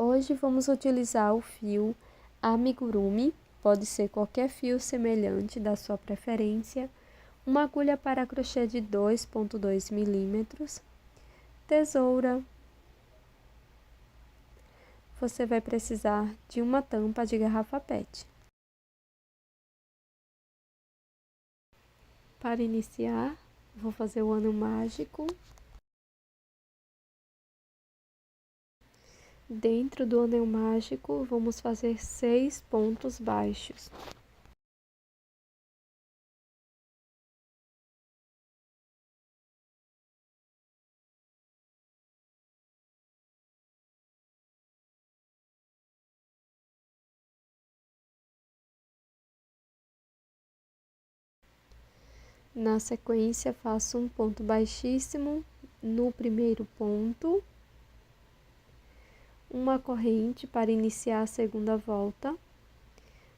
Hoje vamos utilizar o fio amigurumi, pode ser qualquer fio semelhante da sua preferência, uma agulha para crochê de 2,2 milímetros, tesoura. Você vai precisar de uma tampa de garrafa PET. Para iniciar, vou fazer o anel mágico. Dentro do anel mágico, vamos fazer 6 pontos baixos. Na sequência, faço um ponto baixíssimo no primeiro ponto, uma corrente para iniciar a segunda volta.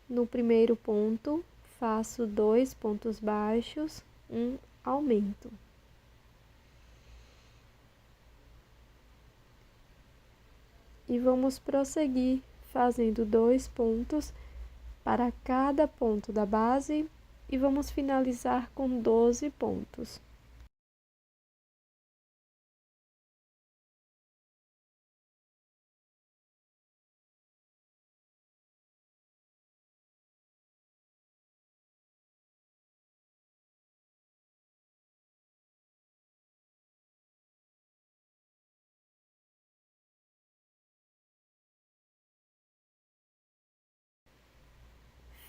No primeiro ponto, faço 2 pontos baixos, um aumento. E vamos prosseguir fazendo 2 pontos para cada ponto da base e vamos finalizar com 12 pontos.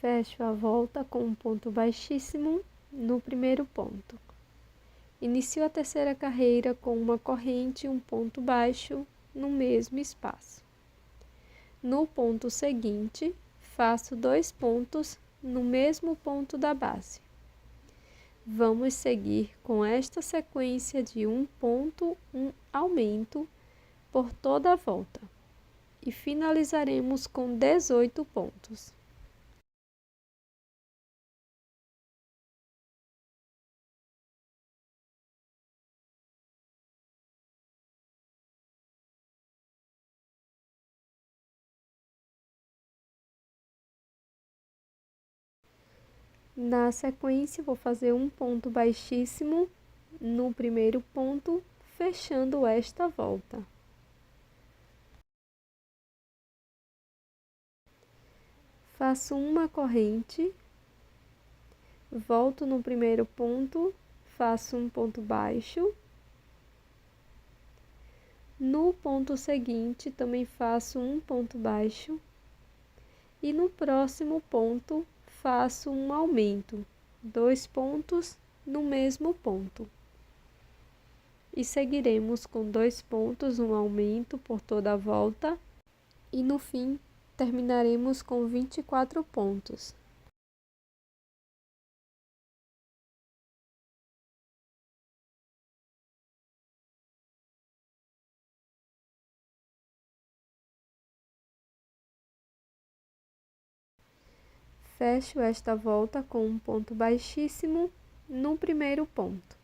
Fecho a volta com um ponto baixíssimo no primeiro ponto. Inicio a terceira carreira com uma corrente e um ponto baixo no mesmo espaço. No ponto seguinte, faço 2 pontos no mesmo ponto da base. Vamos seguir com esta sequência de um ponto, um aumento por toda a volta e finalizaremos com 18 pontos. Na sequência, vou fazer um ponto baixíssimo no primeiro ponto, fechando esta volta. Faço uma corrente, volto no primeiro ponto, faço um ponto baixo. No ponto seguinte, também faço um ponto baixo. E no próximo ponto, faço um aumento, 2 pontos no mesmo ponto. E seguiremos com 2 pontos, um aumento por toda a volta. E no fim, terminaremos com 24 pontos. Fecho esta volta com um ponto baixíssimo no primeiro ponto.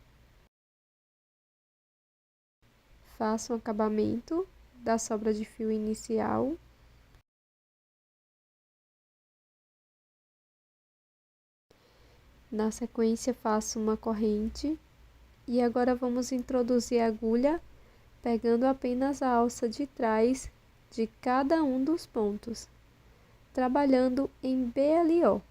Faço um acabamento da sobra de fio inicial. Na sequência, faço uma corrente e agora vamos introduzir a agulha, pegando apenas a alça de trás de cada um dos pontos, trabalhando em BLO.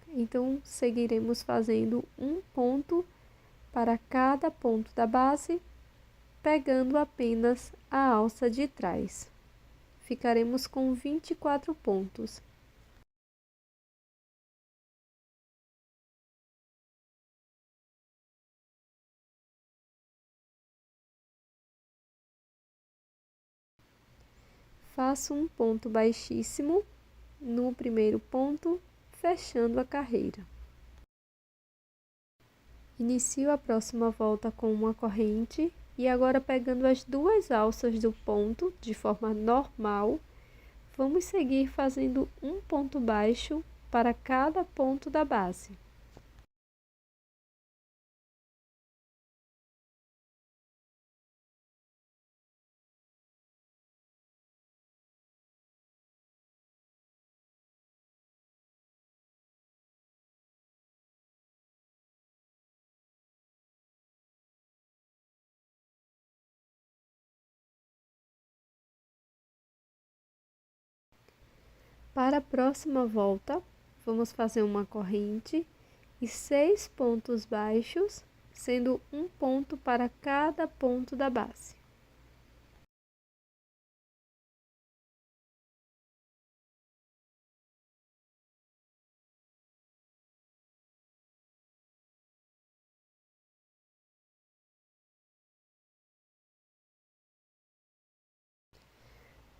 Então, seguiremos fazendo um ponto para cada ponto da base, pegando apenas a alça de trás. Ficaremos com 24 pontos. Faço um ponto baixíssimo no primeiro ponto, fechando a carreira. Inicio a próxima volta com uma corrente e agora pegando as 2 alças do ponto de forma normal, vamos seguir fazendo um ponto baixo para cada ponto da base. Para a próxima volta, vamos fazer uma corrente e 6 pontos baixos, sendo um ponto para cada ponto da base.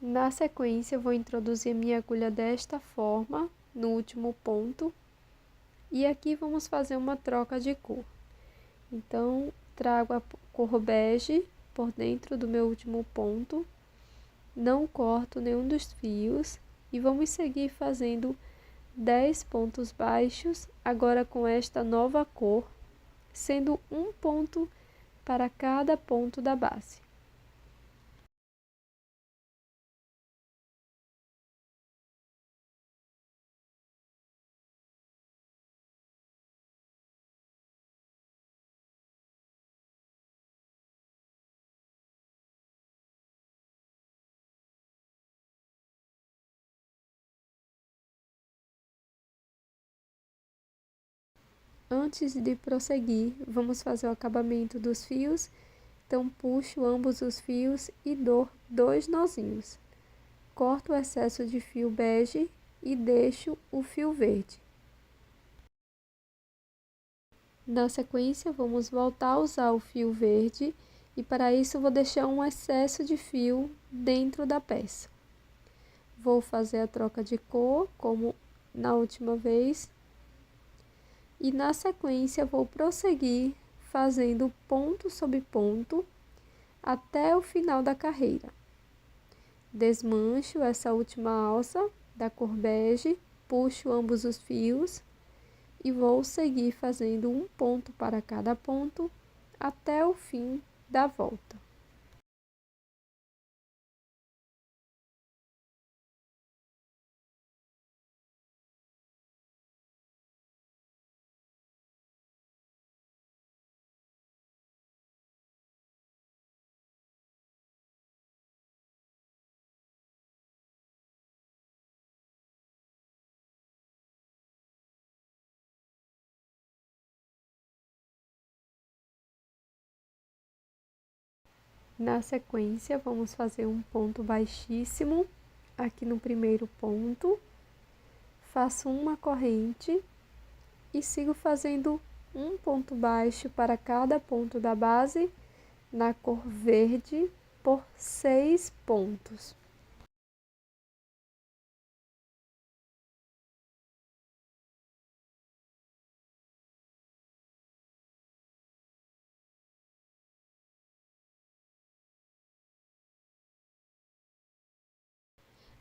Na sequência, vou introduzir minha agulha desta forma, no último ponto, e aqui vamos fazer uma troca de cor. Então, trago a cor bege por dentro do meu último ponto, não corto nenhum dos fios e vamos seguir fazendo 10 pontos baixos, agora com esta nova cor, sendo um ponto para cada ponto da base. Antes de prosseguir, vamos fazer o acabamento dos fios, então puxo ambos os fios e dou 2 nozinhos. Corto o excesso de fio bege e deixo o fio verde. Na sequência, vamos voltar a usar o fio verde e para isso vou deixar um excesso de fio dentro da peça. Vou fazer a troca de cor, como na última vez. E na sequência vou prosseguir fazendo ponto sobre ponto até o final da carreira. Desmancho essa última alça da cor bege, puxo ambos os fios e vou seguir fazendo um ponto para cada ponto até o fim da volta. Na sequência, vamos fazer um ponto baixíssimo aqui no primeiro ponto. Faço uma corrente e sigo fazendo um ponto baixo para cada ponto da base na cor verde por 6 pontos.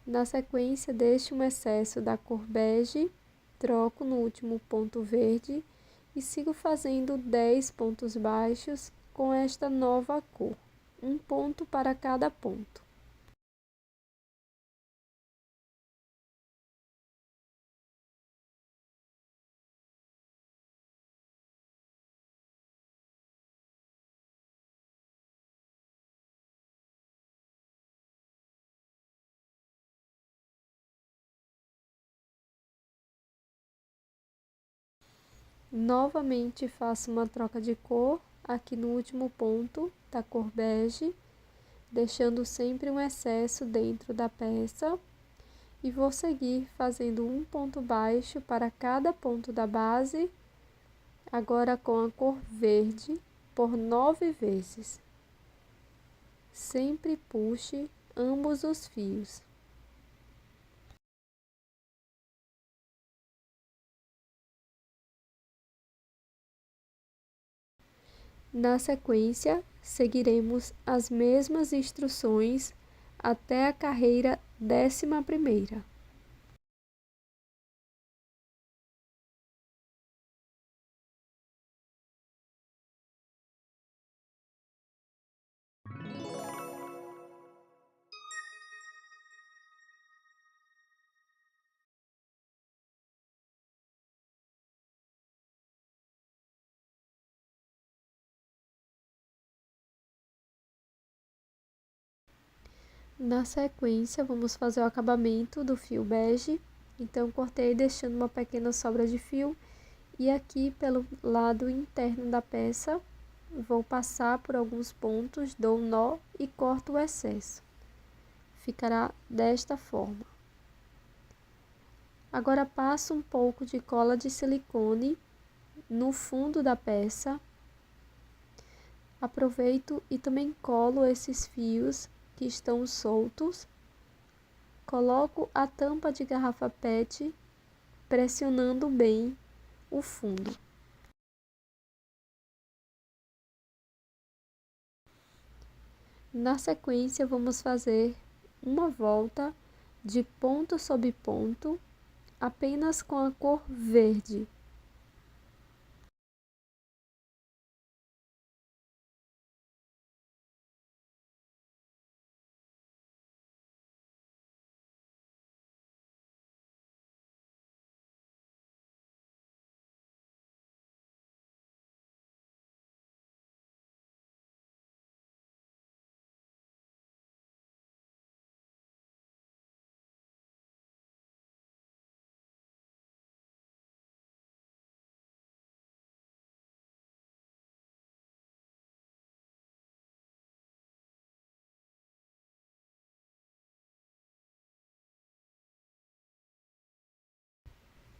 Na sequência, deixo um excesso da cor bege, troco no último ponto verde e sigo fazendo 10 pontos baixos com esta nova cor, um ponto para cada ponto. Novamente faço uma troca de cor aqui no último ponto da cor bege, deixando sempre um excesso dentro da peça e vou seguir fazendo um ponto baixo para cada ponto da base, agora com a cor verde por 9 vezes. Sempre puxe ambos os fios. Na sequência, seguiremos as mesmas instruções até a carreira 11ª. Na sequência, vamos fazer o acabamento do fio bege. Então, cortei deixando uma pequena sobra de fio e aqui pelo lado interno da peça, vou passar por alguns pontos, dou um nó e corto o excesso. Ficará desta forma. Agora passo um pouco de cola de silicone no fundo da peça. Aproveito e também colo esses fios que estão soltos. Coloco a tampa de garrafa PET, pressionando bem o fundo. Na sequência, vamos fazer uma volta de ponto sobre ponto, apenas com a cor verde.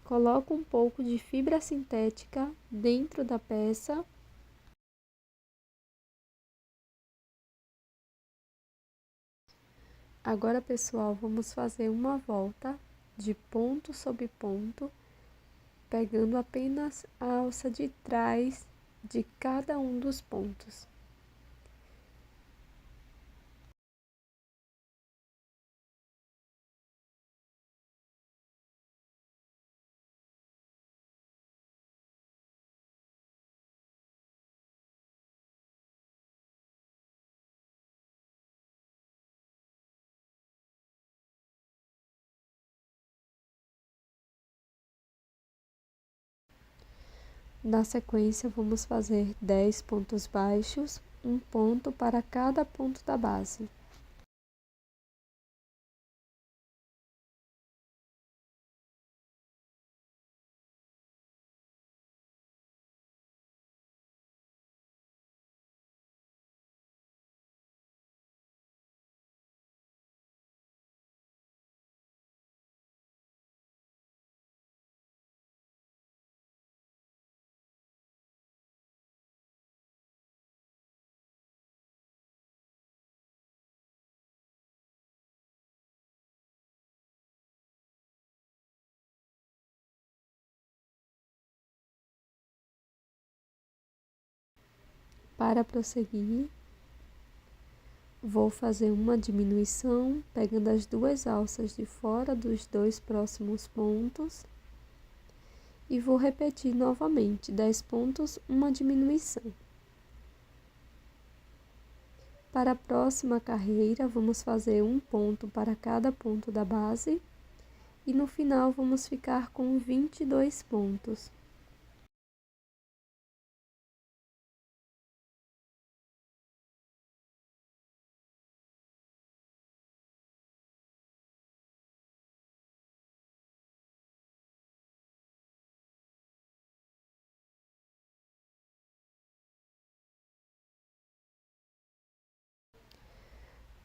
Coloco um pouco de fibra sintética dentro da peça. Agora, pessoal, vamos fazer uma volta de ponto sobre ponto, pegando apenas a alça de trás de cada um dos pontos. Na sequência, vamos fazer 10 pontos baixos, um ponto para cada ponto da base. Para prosseguir, vou fazer uma diminuição, pegando as duas alças de fora dos dois próximos pontos. E vou repetir novamente, 10 pontos, uma diminuição. Para a próxima carreira, vamos fazer um ponto para cada ponto da base. E no final, vamos ficar com 22 pontos.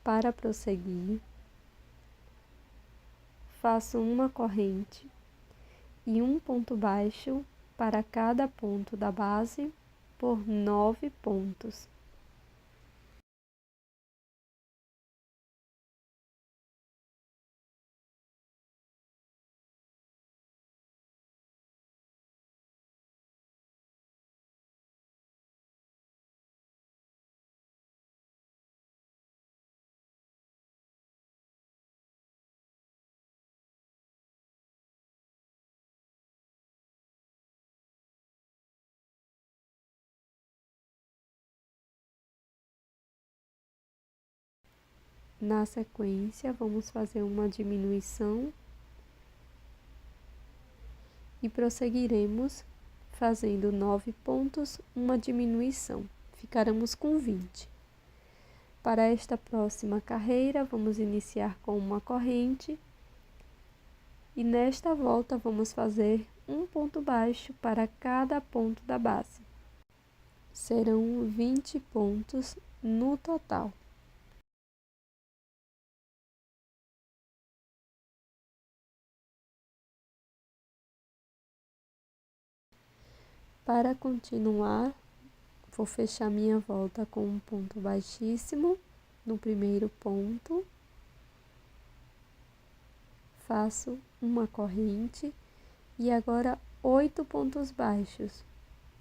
Para prosseguir, faço uma corrente e um ponto baixo para cada ponto da base por 9 pontos. Na sequência, vamos fazer uma diminuição e prosseguiremos fazendo 9 pontos, uma diminuição. Ficaremos com 20. Para esta próxima carreira, vamos iniciar com uma corrente E nesta volta vamos fazer um ponto baixo para cada ponto da base. Serão 20 pontos no total. Para continuar, vou fechar minha volta com um ponto baixíssimo no primeiro ponto. Faço uma corrente e agora 8 pontos baixos,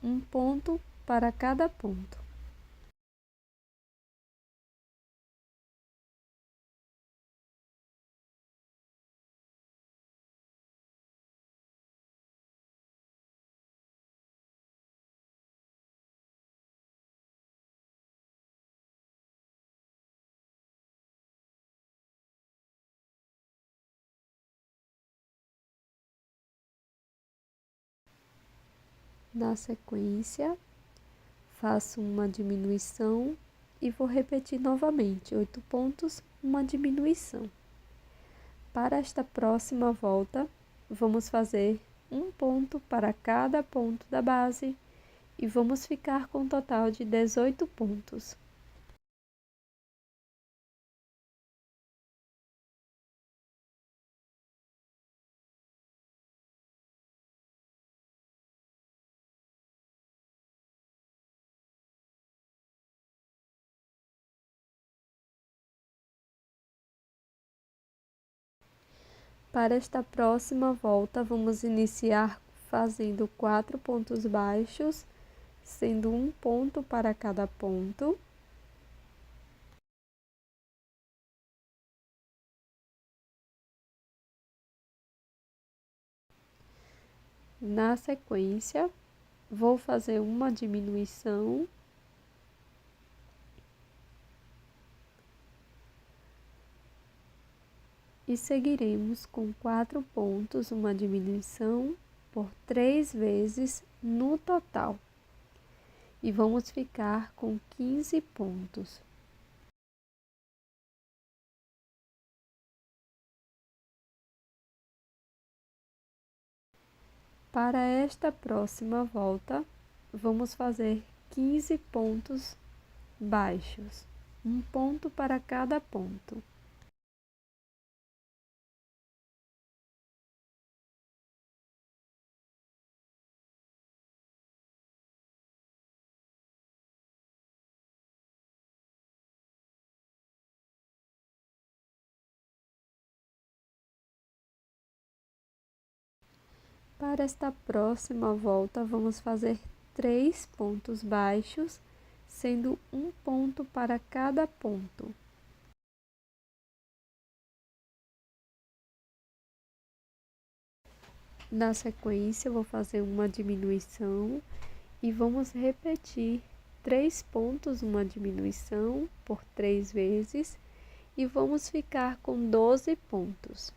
um ponto para cada ponto. Na sequência, faço uma diminuição e vou repetir novamente 8 pontos, uma diminuição. Para esta próxima volta, vamos fazer um ponto para cada ponto da base e vamos ficar com um total de 18 pontos. Para esta próxima volta, vamos iniciar fazendo 4 pontos baixos, sendo um ponto para cada ponto. Na sequência, vou fazer uma diminuição. E seguiremos com 4 pontos, uma diminuição por 3 vezes no total. E vamos ficar com 15 pontos. Para esta próxima volta, vamos fazer 15 pontos baixos, um ponto para cada ponto. Para esta próxima volta, vamos fazer 3 pontos baixos, sendo um ponto para cada ponto. Na sequência, eu vou fazer uma diminuição e vamos repetir 3 pontos, uma diminuição por 3 vezes e vamos ficar com 12 pontos.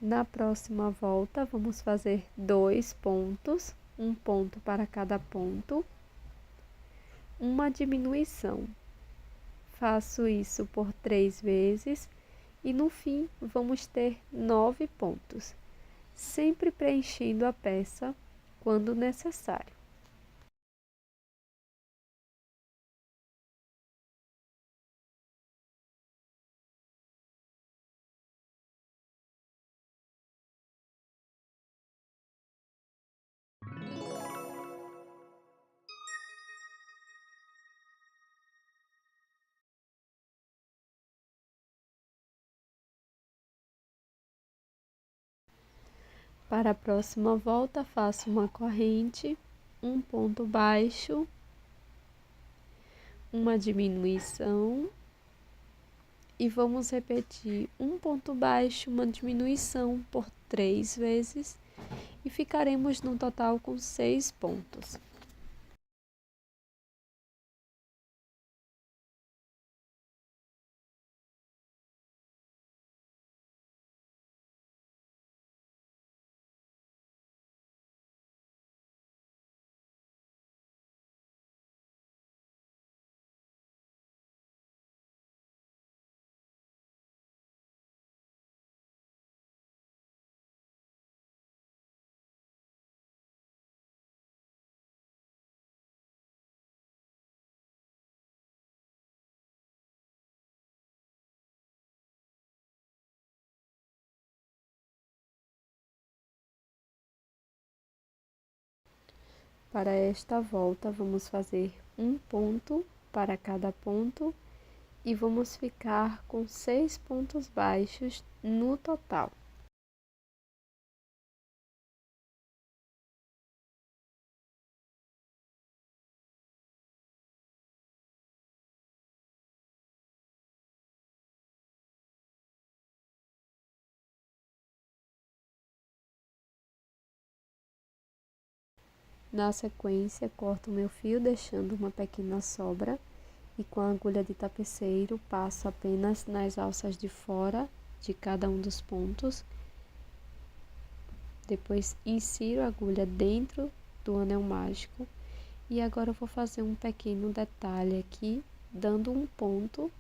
Na próxima volta, vamos fazer 2 pontos, um ponto para cada ponto, uma diminuição. Faço isso por 3 vezes e no fim vamos ter 9 pontos, sempre preenchendo a peça quando necessário. Para a próxima volta, faço uma corrente, um ponto baixo, uma diminuição e vamos repetir um ponto baixo, uma diminuição por 3 vezes e ficaremos no total com 6 pontos. Para esta volta, vamos fazer um ponto para cada ponto e vamos ficar com 6 pontos baixos no total. Na sequência, corto meu fio deixando uma pequena sobra e com a agulha de tapeceiro passo apenas nas alças de fora de cada um dos pontos. Depois insiro a agulha dentro do anel mágico e agora eu vou fazer um pequeno detalhe aqui, dando um ponto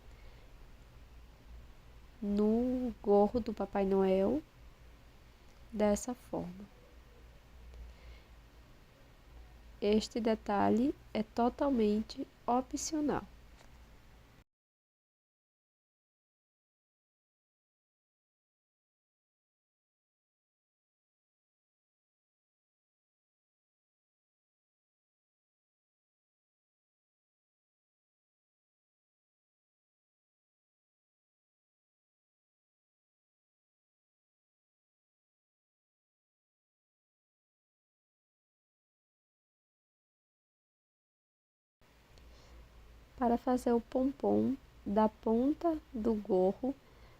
no gorro do Papai Noel, dessa forma. Este detalhe é totalmente opcional. Para fazer o pompom da ponta do gorro,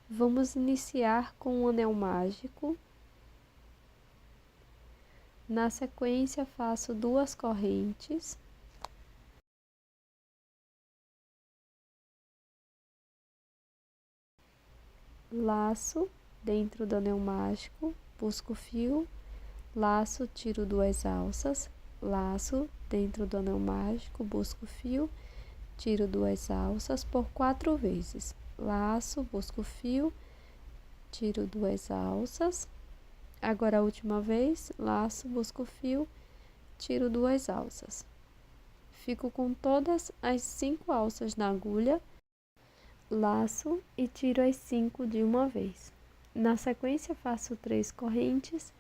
vamos iniciar com um anel mágico. Na sequência, faço 2 correntes. Laço dentro do anel mágico, busco o fio, laço, tiro 2 alças, laço dentro do anel mágico, busco o fio, tiro 2 alças por 4 vezes. Laço, busco o fio, tiro 2 alças. Agora a última vez, laço, busco o fio, tiro 2 alças. Fico com todas as 5 alças na agulha, laço e tiro as 5 de uma vez. Na sequência, faço 3 correntes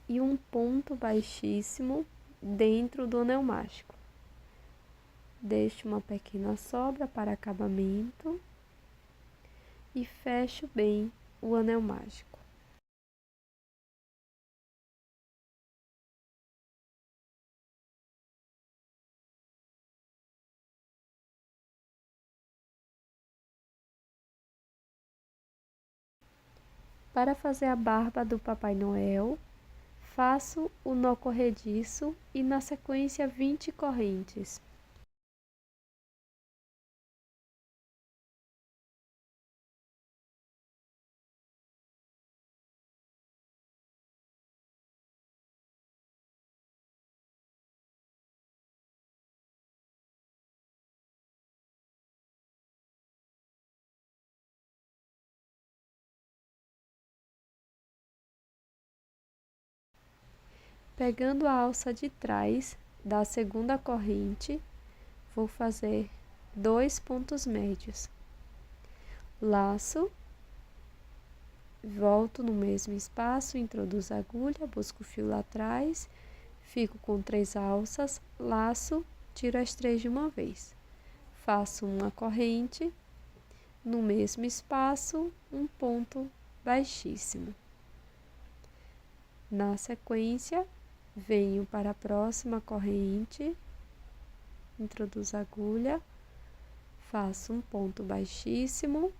e um ponto baixíssimo dentro do anel mágico. Deixo uma pequena sobra para acabamento e fecho bem o anel mágico. Para fazer a barba do Papai Noel, faço o nó corrediço e na sequência 20 correntes. Pegando a alça de trás da segunda corrente, vou fazer 2 pontos médios. Laço, volto no mesmo espaço, introduzo a agulha, busco o fio lá atrás, fico com 3 alças, laço, tiro as 3 de uma vez. Faço uma corrente, no mesmo espaço, um ponto baixíssimo. Na sequência, venho para a próxima corrente, introduzo a agulha, faço um ponto baixíssimo,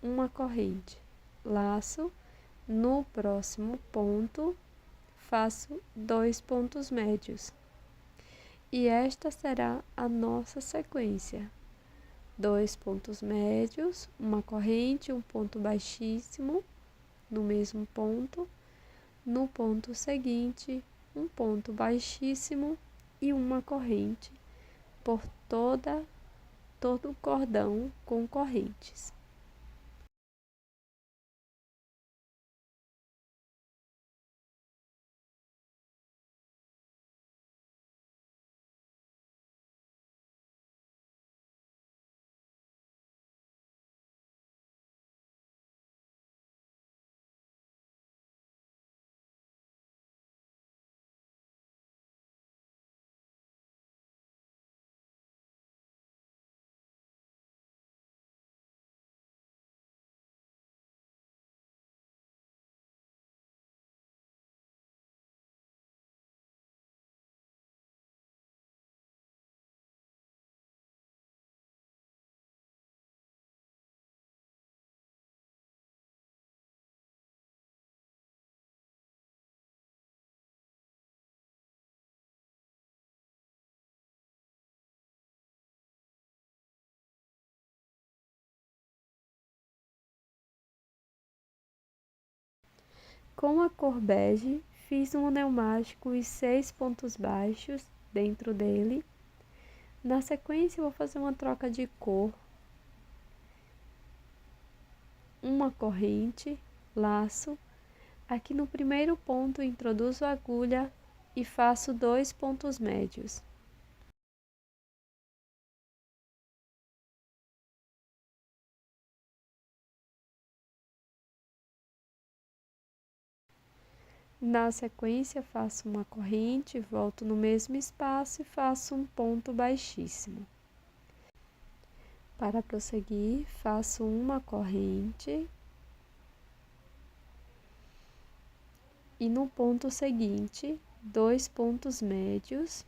uma corrente, laço, no próximo ponto, faço 2 pontos médios. E esta será a nossa sequência: 2 pontos médios, uma corrente, um ponto baixíssimo, no mesmo ponto, no ponto seguinte, um ponto baixíssimo e uma corrente por todo o cordão com correntes. Com a cor bege, fiz um anel mágico e 6 pontos baixos dentro dele. Na sequência, eu vou fazer uma troca de cor, uma corrente, laço. Aqui no primeiro ponto, introduzo a agulha e faço 2 pontos médios. Na sequência, faço uma corrente, volto no mesmo espaço e faço um ponto baixíssimo. Para prosseguir, faço uma corrente e no ponto seguinte, 2 pontos médios.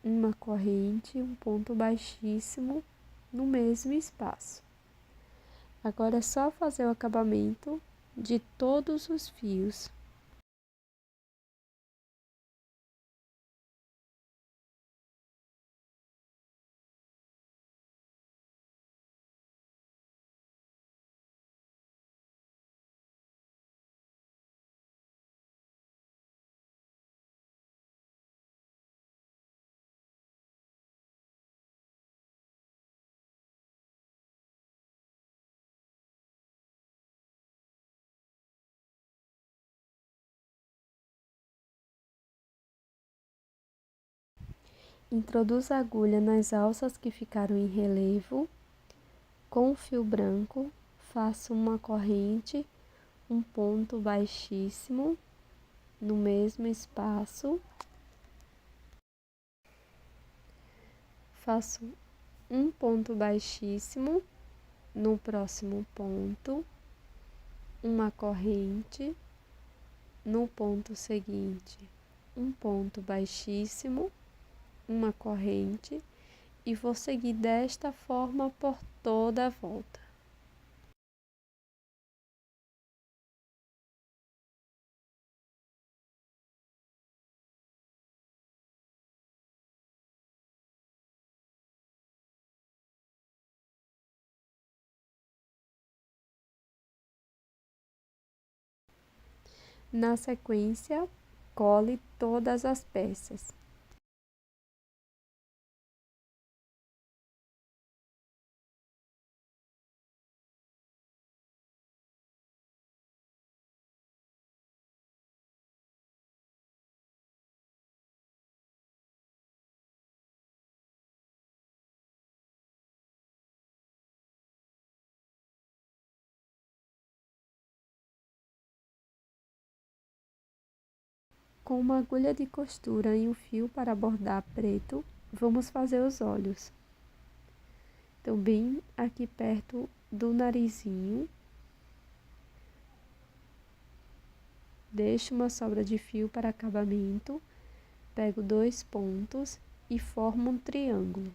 Uma corrente, um ponto baixíssimo no mesmo espaço. Agora é só fazer o acabamento de todos os fios. Introduzo a agulha nas alças que ficaram em relevo. Com o fio branco, faço uma corrente, um ponto baixíssimo no mesmo espaço. Faço um ponto baixíssimo no próximo ponto, uma corrente, no ponto seguinte, um ponto baixíssimo, uma corrente, e vou seguir desta forma por toda a volta. Na sequência, cole todas as peças. Com uma agulha de costura e um fio para bordar preto, vamos fazer os olhos. Então, bem aqui perto do narizinho, deixo uma sobra de fio para acabamento, pego 2 pontos e formo um triângulo.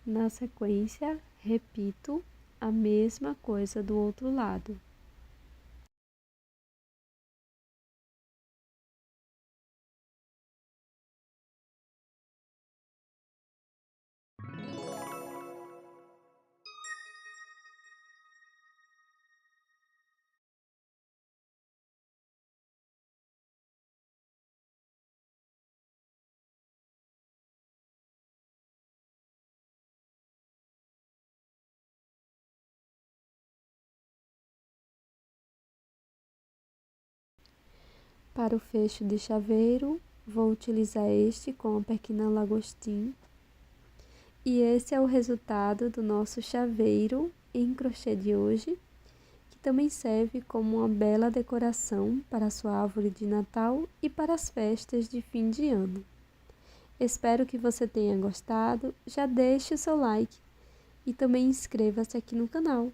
Na sequência, repito a mesma coisa do outro lado. Para o fecho de chaveiro, vou utilizar este com a pequena lagostim. E esse é o resultado do nosso chaveiro em crochê de hoje, que também serve como uma bela decoração para a sua árvore de Natal e para as festas de fim de ano. Espero que você tenha gostado, já deixe o seu like e também inscreva-se aqui no canal.